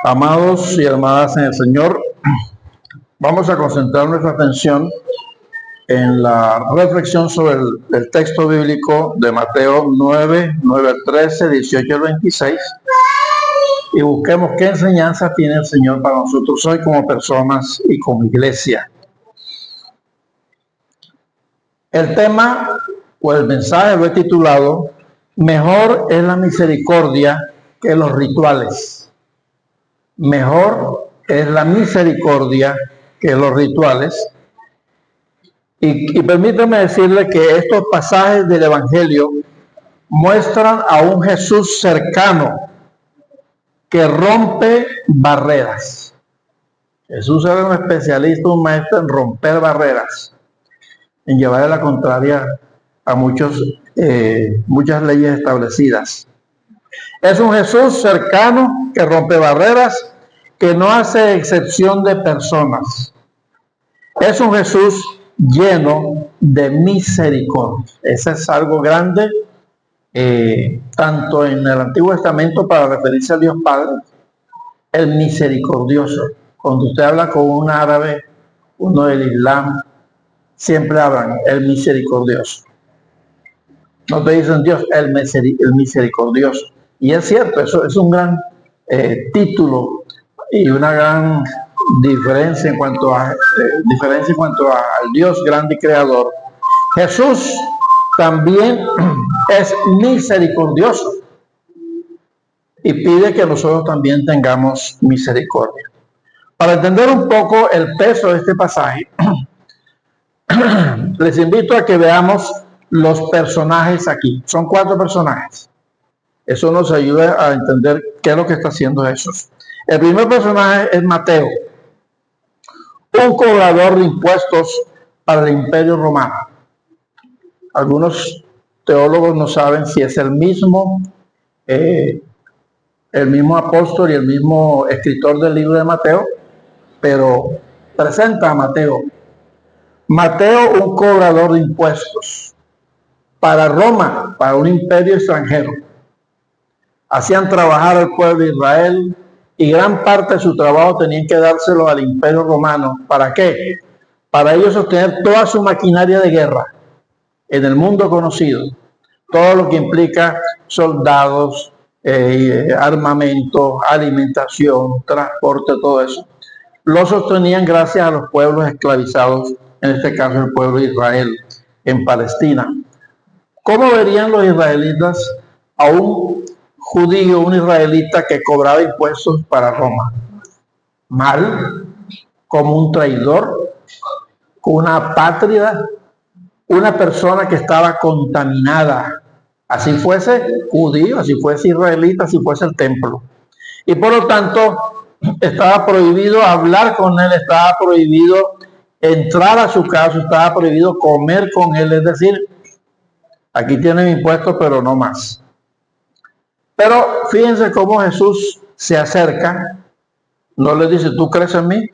Amados y hermanas en el Señor, vamos a concentrar nuestra atención en la reflexión sobre el texto bíblico de Mateo 9, 9 al 13, 18 al 26, y busquemos qué enseñanza tiene el Señor para nosotros hoy como personas y como iglesia. El tema o el mensaje lo he titulado "Mejor es la misericordia que los rituales". Mejor es la misericordia que los rituales. Y permítame decirle que estos pasajes del Evangelio muestran a un Jesús cercano que rompe barreras. Jesús era un especialista, un maestro en romper barreras, en llevar la contraria a muchas leyes establecidas. Es un Jesús cercano que rompe barreras, que no hace excepción de personas. Es un Jesús lleno de misericordia. Ese es algo grande, tanto en el Antiguo Testamento para referirse a Dios Padre, el misericordioso. Cuando usted habla con un árabe, uno del Islam, siempre hablan el misericordioso. No te dicen Dios, el misericordioso. Y es cierto, eso es un gran título y una gran diferencia en cuanto al Dios grande y creador. Jesús también es misericordioso y pide que nosotros también tengamos misericordia. Para entender un poco el peso de este pasaje, les invito a que veamos los personajes aquí. Son 4 personajes. Eso nos ayuda a entender qué es lo que está haciendo Jesús. El primer personaje es Mateo, un cobrador de impuestos para el Imperio Romano. Algunos teólogos no saben si es el mismo apóstol y el mismo escritor del libro de Mateo, pero presenta a Mateo. Mateo, un cobrador de impuestos para Roma, para un imperio extranjero. Hacían trabajar al pueblo de Israel y gran parte de su trabajo tenían que dárselo al imperio romano. ¿Para qué? Para ellos sostener toda su maquinaria de guerra en el mundo conocido. Todo lo que implica soldados, armamento, alimentación, transporte, todo eso. Lo sostenían gracias a los pueblos esclavizados, en este caso el pueblo de Israel en Palestina. ¿Cómo verían los israelitas a un judío, un israelita que cobraba impuestos para Roma? Mal, como un traidor, una apátrida, una persona que estaba contaminada, así fuese judío, así fuese israelita, así fuese el templo. Y por lo tanto, estaba prohibido hablar con él, estaba prohibido entrar a su casa, estaba prohibido comer con él, es decir, aquí tienen impuestos, pero no más. Pero fíjense cómo Jesús se acerca, no le dice, ¿tú crees en mí?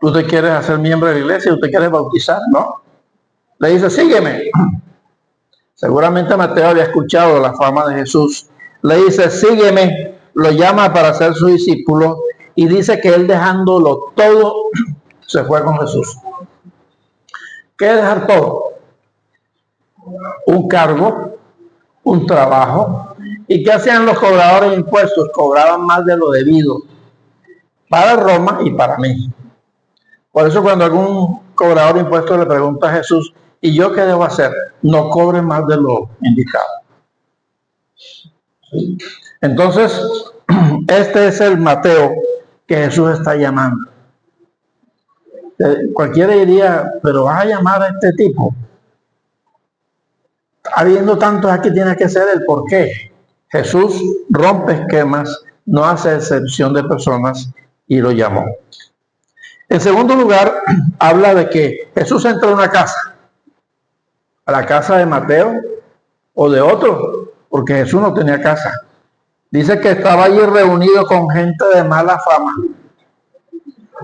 ¿Tú te quieres hacer miembro de la iglesia? ¿Tú te quieres bautizar? No. Le dice, sígueme. Seguramente Mateo había escuchado la fama de Jesús. Le dice, sígueme, lo llama para ser su discípulo y dice que él dejándolo todo, se fue con Jesús. ¿Qué es dejar todo? Un cargo, un trabajo. ¿Y qué hacían los cobradores de impuestos? Cobraban más de lo debido para Roma y para México. Por eso cuando algún cobrador de impuestos le pregunta a Jesús, ¿y yo qué debo hacer? No cobre más de lo indicado. Entonces, este es el Mateo que Jesús está llamando. Cualquiera diría, pero vas a llamar a este tipo. Habiendo tantos aquí, tienes que ser el por qué. Jesús rompe esquemas, no hace excepción de personas y lo llamó. En segundo lugar, habla de que Jesús entra a una casa, a la casa de Mateo o de otro, porque Jesús no tenía casa. Dice que estaba allí reunido con gente de mala fama.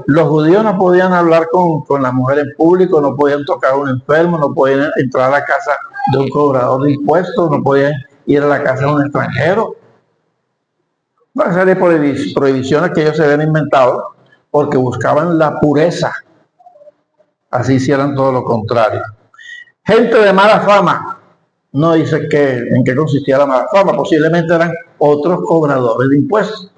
Los judíos no podían hablar con la mujer en público, no podían tocar a un enfermo, no podían entrar a la casa de un cobrador de impuestos, no podían ir a la casa de un extranjero. Una serie de prohibiciones que ellos se habían inventado porque buscaban la pureza. Así hicieran todo lo contrario. Gente de mala fama. No dice en qué consistía la mala fama. Posiblemente eran otros cobradores de impuestos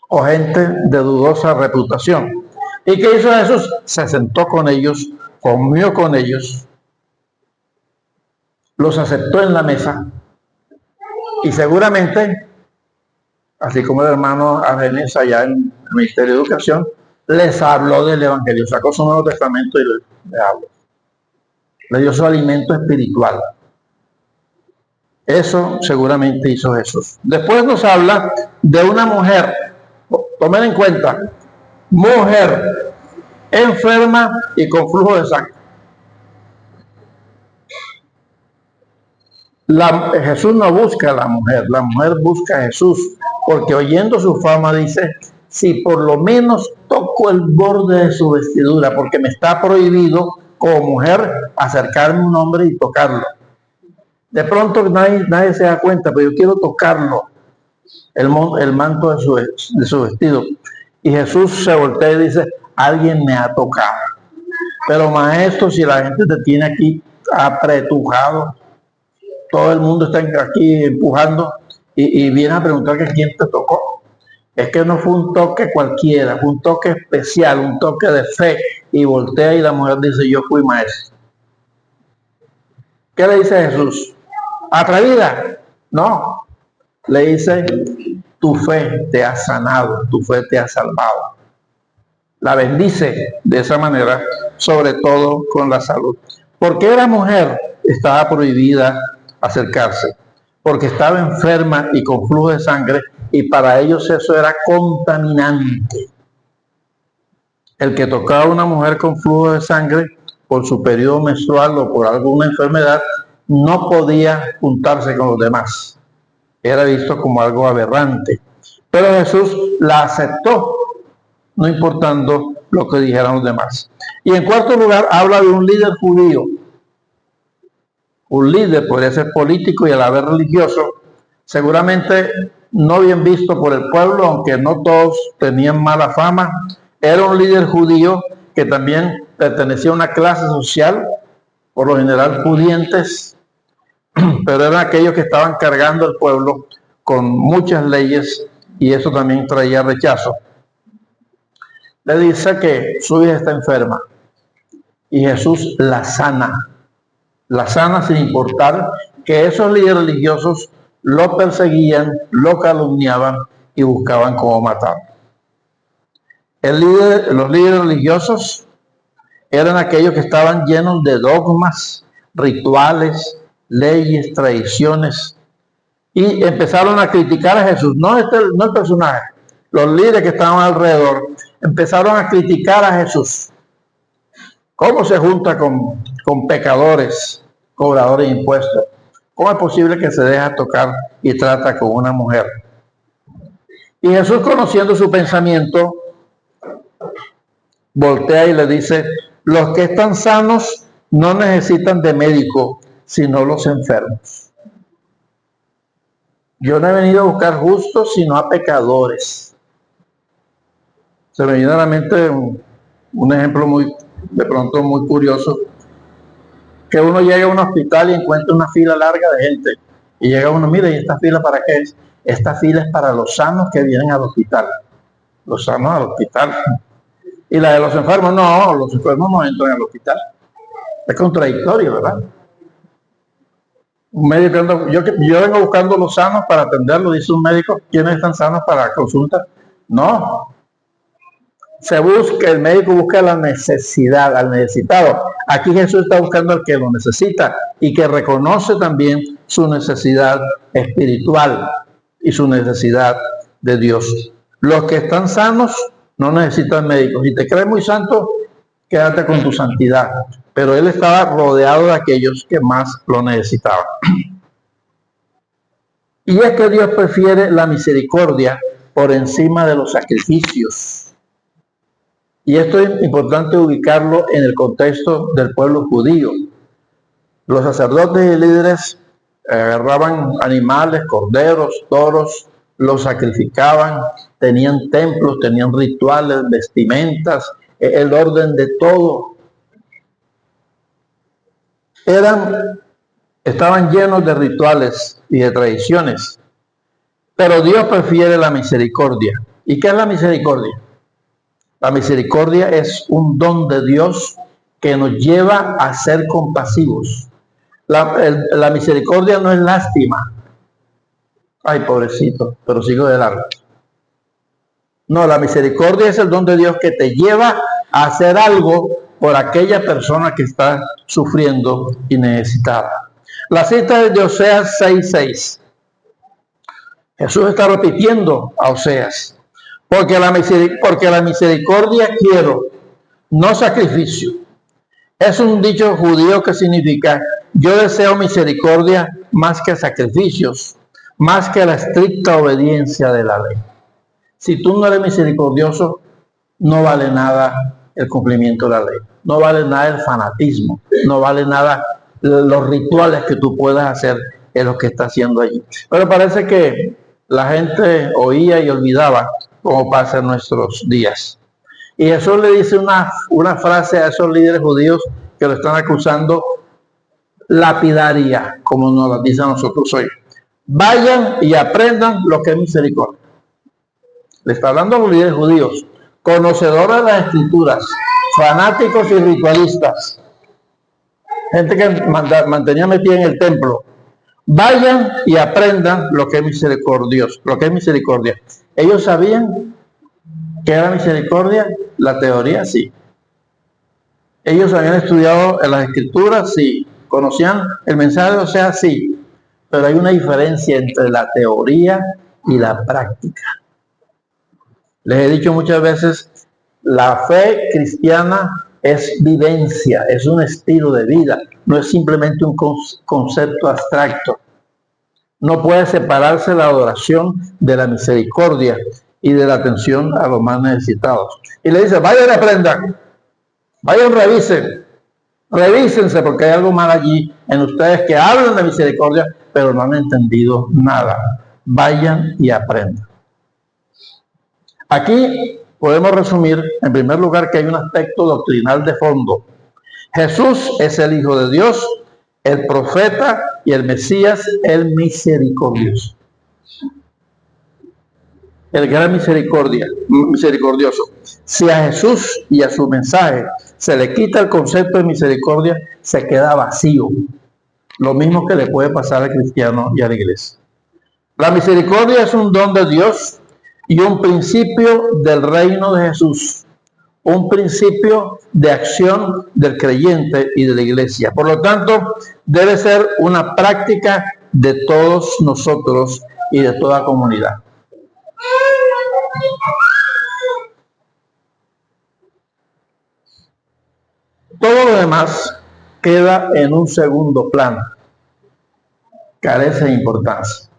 o gente de dudosa reputación. ¿Y qué hizo Jesús? Se sentó con ellos, comió con ellos, los aceptó en la mesa y seguramente, así como el hermano Argenis allá en el Ministerio de Educación, les habló del Evangelio, sacó su Nuevo Testamento y le habló. Le dio su alimento espiritual. Eso seguramente hizo Jesús. Después nos habla de una mujer, tomen en cuenta, mujer enferma y con flujo de sangre. Jesús no busca a la mujer busca a Jesús, porque oyendo su fama dice, si por lo menos toco el borde de su vestidura, porque me está prohibido como mujer acercarme a un hombre y tocarlo. De pronto nadie se da cuenta, pero yo quiero tocarlo, el manto de su vestido. Y Jesús se voltea y dice, alguien me ha tocado. Pero maestro, si la gente te tiene aquí apretujado, todo el mundo está aquí empujando y viene a preguntar que quién te tocó. Es que no fue un toque cualquiera, fue un toque especial, un toque de fe. Y voltea y la mujer dice, yo fui maestro. ¿Qué le dice Jesús? ¿Atrevida? No. Le dice, tu fe te ha sanado, tu fe te ha salvado. La bendice de esa manera, sobre todo con la salud. Porque era mujer, estaba prohibida acercarse, porque estaba enferma y con flujo de sangre, y para ellos eso era contaminante. El que tocaba a una mujer con flujo de sangre por su periodo menstrual o por alguna enfermedad no podía juntarse con los demás. Era visto como algo aberrante. Pero Jesús la aceptó, no importando lo que dijeran los demás. Y en cuarto lugar, habla de un líder judío. Un líder podría ser político y a la vez religioso, seguramente no bien visto por el pueblo, aunque no todos tenían mala fama. Era un líder judío que también pertenecía a una clase social, por lo general pudientes, pero eran aquellos que estaban cargando el pueblo con muchas leyes y eso también traía rechazo. Le dice que su hija está enferma y Jesús la sana sin importar que esos líderes religiosos lo perseguían, lo calumniaban y buscaban cómo matar. Los líderes religiosos eran aquellos que estaban llenos de dogmas, rituales, leyes, tradiciones, y empezaron a criticar a Jesús, no el personaje, los líderes que estaban alrededor empezaron a criticar a Jesús. ¿Cómo se junta con pecadores, cobradores de impuestos? ¿Cómo es posible que se deja tocar y trata con una mujer? Y Jesús, conociendo su pensamiento, voltea y le dice, los que están sanos no necesitan de médico, sino los enfermos. Yo no he venido a buscar justos, sino a pecadores. Se me viene a la mente un ejemplo de pronto muy curioso, que uno llega a un hospital y encuentra una fila larga de gente, y llega uno, mira, ¿y esta fila para qué es? Esta fila es para los sanos que vienen al hospital, los sanos al hospital, y la de los enfermos, no, los enfermos no entran al hospital. Es contradictorio, ¿verdad? Un médico, yo vengo buscando los sanos para atenderlos, dice un médico, ¿quiénes están sanos para consulta? No. El médico busca la necesidad, al necesitado. Aquí Jesús está buscando al que lo necesita y que reconoce también su necesidad espiritual y su necesidad de Dios. Los que están sanos no necesitan médicos. Si te crees muy santo, quédate con tu santidad. Pero él estaba rodeado de aquellos que más lo necesitaban. Y es que Dios prefiere la misericordia por encima de los sacrificios. Y esto es importante ubicarlo en el contexto del pueblo judío. Los sacerdotes y líderes agarraban animales, corderos, toros, lo sacrificaban, tenían templos, tenían rituales, vestimentas, el orden de todo. Estaban llenos de rituales y de tradiciones. Pero Dios prefiere la misericordia. ¿Y qué es la misericordia? La misericordia es un don de Dios que nos lleva a ser compasivos. La misericordia no es lástima. Ay, pobrecito, pero sigo de largo. No, la misericordia es el don de Dios que te lleva a hacer algo por aquella persona que está sufriendo y necesitada. La cita es de Oseas 6:6. Jesús está repitiendo a Oseas, porque la misericordia quiero, no sacrificio. Es un dicho judío que significa: yo deseo misericordia más que sacrificios, más que la estricta obediencia de la ley. Si tú no eres misericordioso, no vale nada el cumplimiento de la ley, no vale nada el fanatismo, no vale nada los rituales que tú puedas hacer en lo que está haciendo allí. Pero parece que la gente oía y olvidaba, como pasa en nuestros días. Y Jesús le dice una frase a esos líderes judíos que lo están acusando, lapidaria, como nos la dice a nosotros hoy. Vayan y aprendan lo que es misericordia. Le está hablando a los líderes judíos, conocedores de las escrituras, fanáticos y ritualistas, gente que mantenía metida en el templo. Vayan y aprendan lo que es misericordioso, lo que es misericordia. Ellos sabían que era misericordia, la teoría sí. Ellos habían estudiado en las escrituras, sí. Conocían el mensaje de Oseas, sí. Pero hay una diferencia entre la teoría y la práctica. Les he dicho muchas veces, la fe cristiana es vivencia, es un estilo de vida, no es simplemente un concepto abstracto. No puede separarse la adoración de la misericordia y de la atención a los más necesitados. Y le dice, vayan y aprendan, vayan, revísense porque hay algo mal allí en ustedes que hablan de misericordia, pero no han entendido nada. Vayan y aprendan. Aquí podemos resumir, en primer lugar, que hay un aspecto doctrinal de fondo. Jesús es el Hijo de Dios, el profeta y el Mesías, el misericordioso. El gran misericordioso. Si a Jesús y a su mensaje se le quita el concepto de misericordia, se queda vacío. Lo mismo que le puede pasar al cristiano y a la iglesia. La misericordia es un don de Dios y un principio del reino de Jesús, un principio de acción del creyente y de la iglesia. Por lo tanto, debe ser una práctica de todos nosotros y de toda comunidad. Todo lo demás queda en un segundo plano, carece de importancia.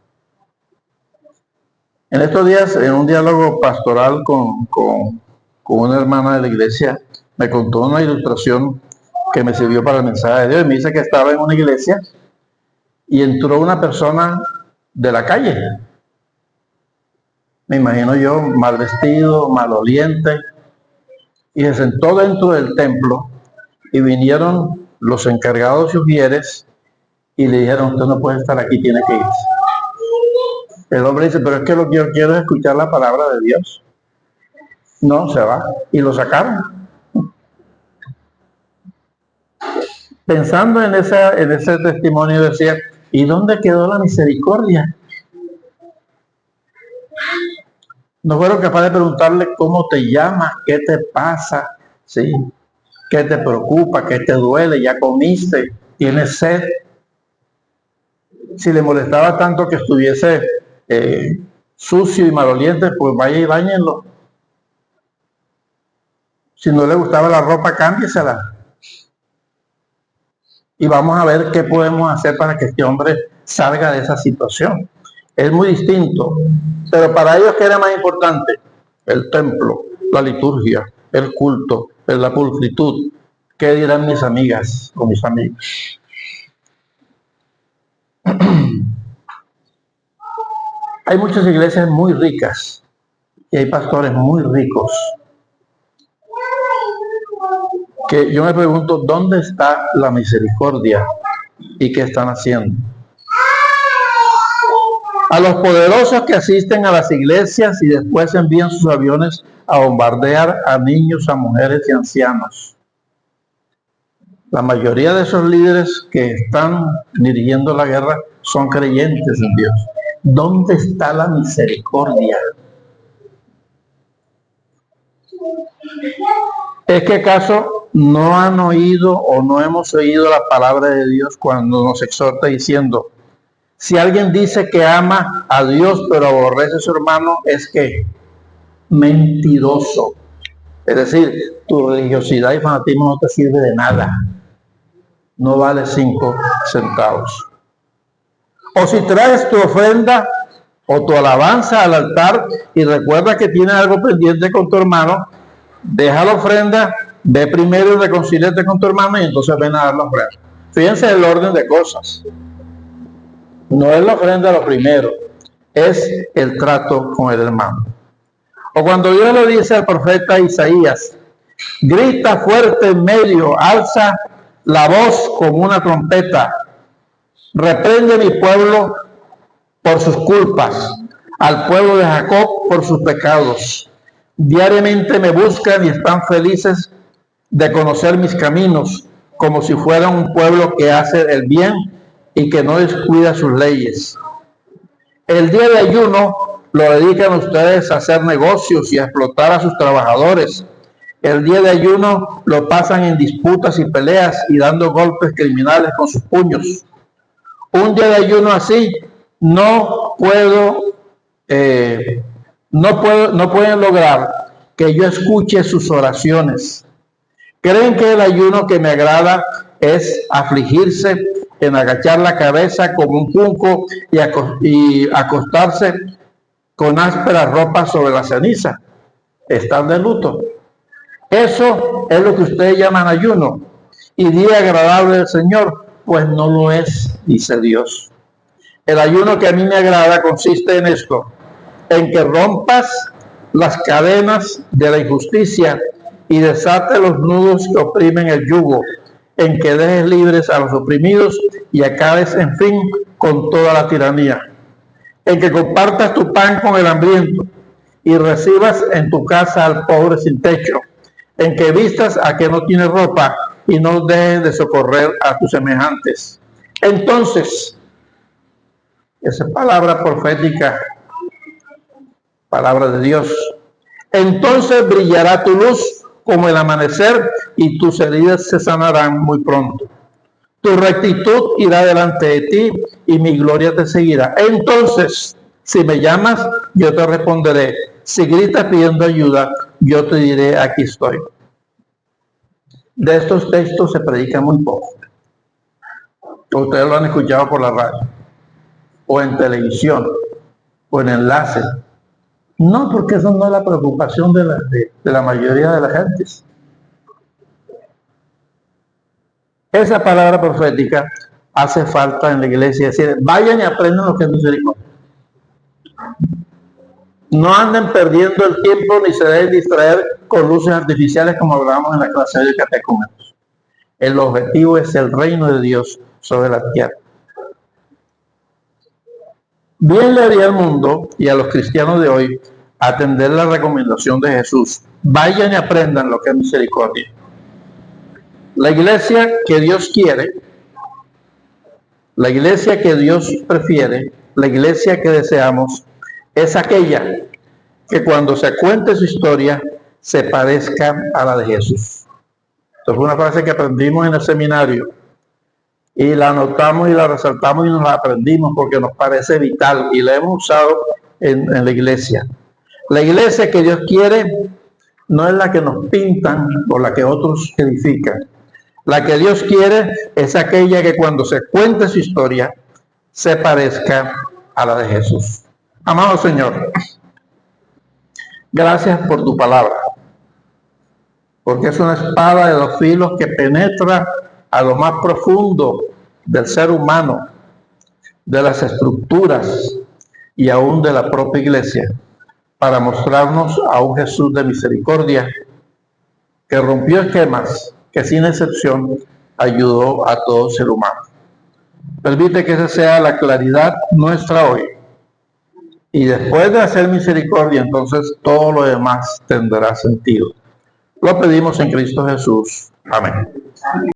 En estos días, en un diálogo pastoral con una hermana de la iglesia, me contó una ilustración que me sirvió para el mensaje de Dios. Me dice que estaba en una iglesia y entró una persona de la calle. Me imagino yo, mal vestido, maloliente, y se sentó dentro del templo y vinieron los encargados y ujieres y le dijeron, usted no puede estar aquí, tiene que irse. El hombre dice, pero es que lo que yo quiero es escuchar la palabra de Dios. No, se va. Y lo sacaron. Pensando en ese testimonio, decía, ¿y dónde quedó la misericordia? No fueron capaces de preguntarle cómo te llamas, qué te pasa, ¿sí? ¿Qué te preocupa, qué te duele? ¿Ya comiste? ¿Tienes sed? Si le molestaba tanto que estuviese sucio y maloliente, pues vaya y báñenlo. Si no le gustaba la ropa, cámbiesela. Y vamos a ver qué podemos hacer para que este hombre salga de esa situación. Es muy distinto, pero para ellos, ¿qué era más importante? El templo, la liturgia, el culto, la pulcritud. ¿Qué dirán mis amigas o mis amigos? Hay muchas iglesias muy ricas y hay pastores muy ricos que yo me pregunto, ¿dónde está la misericordia y qué están haciendo? A los poderosos que asisten a las iglesias y después envían sus aviones a bombardear a niños, a mujeres y ancianos. La mayoría de esos líderes que están dirigiendo la guerra son creyentes en Dios. ¿Dónde está la misericordia? ¿Es que acaso no han oído o no hemos oído la palabra de Dios cuando nos exhorta diciendo, si alguien dice que ama a Dios pero aborrece a su hermano, es que mentiroso? Es decir, tu religiosidad y fanatismo no te sirve de nada. No vale 5 centavos. O si traes tu ofrenda o tu alabanza al altar y recuerda que tienes algo pendiente con tu hermano, deja la ofrenda, ve primero y reconcíliate con tu hermano y entonces ven a dar la ofrenda. Fíjense el orden de cosas. No es la ofrenda lo primero, es el trato con el hermano. O cuando Dios le dice al profeta Isaías, grita fuerte en medio, alza la voz como una trompeta, reprende a mi pueblo por sus culpas, al pueblo de Jacob por sus pecados. Diariamente me buscan y están felices de conocer mis caminos, como si fuera un pueblo que hace el bien y que no descuida sus leyes. El día de ayuno lo dedican ustedes a hacer negocios y a explotar a sus trabajadores. El día de ayuno lo pasan en disputas y peleas y dando golpes criminales con sus puños. Un día de ayuno así no pueden lograr que yo escuche sus oraciones. ¿Creen que el ayuno que me agrada es afligirse, en agachar la cabeza como un junco y acostarse con ásperas ropas sobre la ceniza? Están de luto. Eso es lo que ustedes llaman ayuno. Y día agradable del Señor, pues no lo es, dice Dios. El ayuno que a mí me agrada consiste en esto, en que rompas las cadenas de la injusticia y desate los nudos que oprimen el yugo, en que dejes libres a los oprimidos y acabes, en fin, con toda la tiranía. En que compartas tu pan con el hambriento y recibas en tu casa al pobre sin techo. En que vistas a que no tiene ropa y no dejes de socorrer a tus semejantes. Entonces, esa palabra profética, palabra de Dios, entonces brillará tu luz como el amanecer y tus heridas se sanarán muy pronto. Tu rectitud irá delante de ti y mi gloria te seguirá. Entonces, si me llamas, yo te responderé. Si gritas pidiendo ayuda, yo te diré, aquí estoy. De estos textos se predica muy poco. Ustedes lo han escuchado por la radio, o en televisión, o en enlaces. No, porque eso no es la preocupación de la mayoría de la gente. Esa palabra profética hace falta en la iglesia, es decir, vayan y aprendan lo que es misericordia. No anden perdiendo el tiempo ni se deben distraer con luces artificiales como hablábamos en la clase de catecúmenos. El objetivo es el reino de Dios sobre la tierra. Bien le haría al mundo y a los cristianos de hoy atender la recomendación de Jesús. Vayan y aprendan lo que es misericordia. La iglesia que Dios quiere, la iglesia que Dios prefiere, la iglesia que deseamos, es aquella que cuando se cuente su historia se parezca a la de Jesús. Esto es una frase que aprendimos en el seminario y la anotamos y la resaltamos y nos la aprendimos porque nos parece vital y la hemos usado en la iglesia. La iglesia que Dios quiere no es la que nos pintan o la que otros edifican. La que Dios quiere es aquella que cuando se cuente su historia se parezca a la de Jesús. Amado Señor, gracias por tu palabra, porque es una espada de dos filos que penetra a lo más profundo del ser humano, de las estructuras, y aún de la propia Iglesia, para mostrarnos a un Jesús de misericordia que rompió esquemas, que sin excepción ayudó a todo ser humano. Permite que esa sea la claridad nuestra hoy. Y después de hacer misericordia, entonces todo lo demás tendrá sentido. Lo pedimos en Cristo Jesús. Amén.